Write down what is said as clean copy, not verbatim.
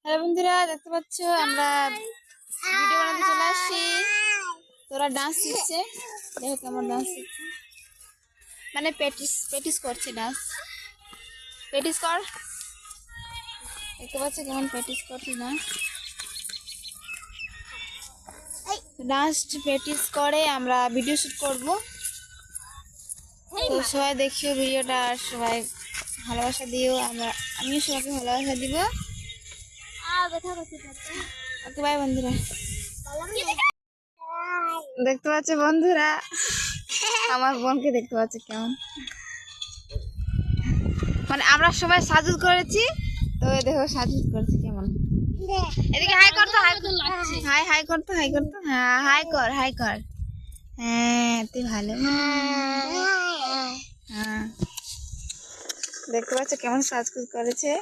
Hello বন্ধুরা, দেখতে পাচ্ছ আমরা ভিডিও বানাতে চলে আসছি। তোরা ডান্স শিখছে, দেখো কেমন ডান্স শিখছে, মানে প্র্যাকটিস করছে ডান্স। প্র্যাকটিস কর, দেখতে পাচ্ছ কেমন প্র্যাকটিস করছে ডান্স। ডান্স প্র্যাকটিস করে আমরা ভিডিও শুট করব। তো সবাই দেখিও ভিডিওটা, আর সবাই ভালোবাসা দিও, আমিও সবাইকে ভালোবাসা দিব। ওকে বাই বন্ধুরা। দেখতে পাচ্ছ বন্ধুরা, আমার বোনকে দেখতে পাচ্ছ কেমন, মানে আমরা সবাই সাজুদ করেছি, তো দেখো সাজুদ করেছি কেমন। এদিকে হাই করতো, হাই করতো, হ্যাঁ হাই কর। হ্যাঁ তুই ভালো, হ্যাঁ দেখতে পাচ্ছ কেমন সাজগুজ করেছে।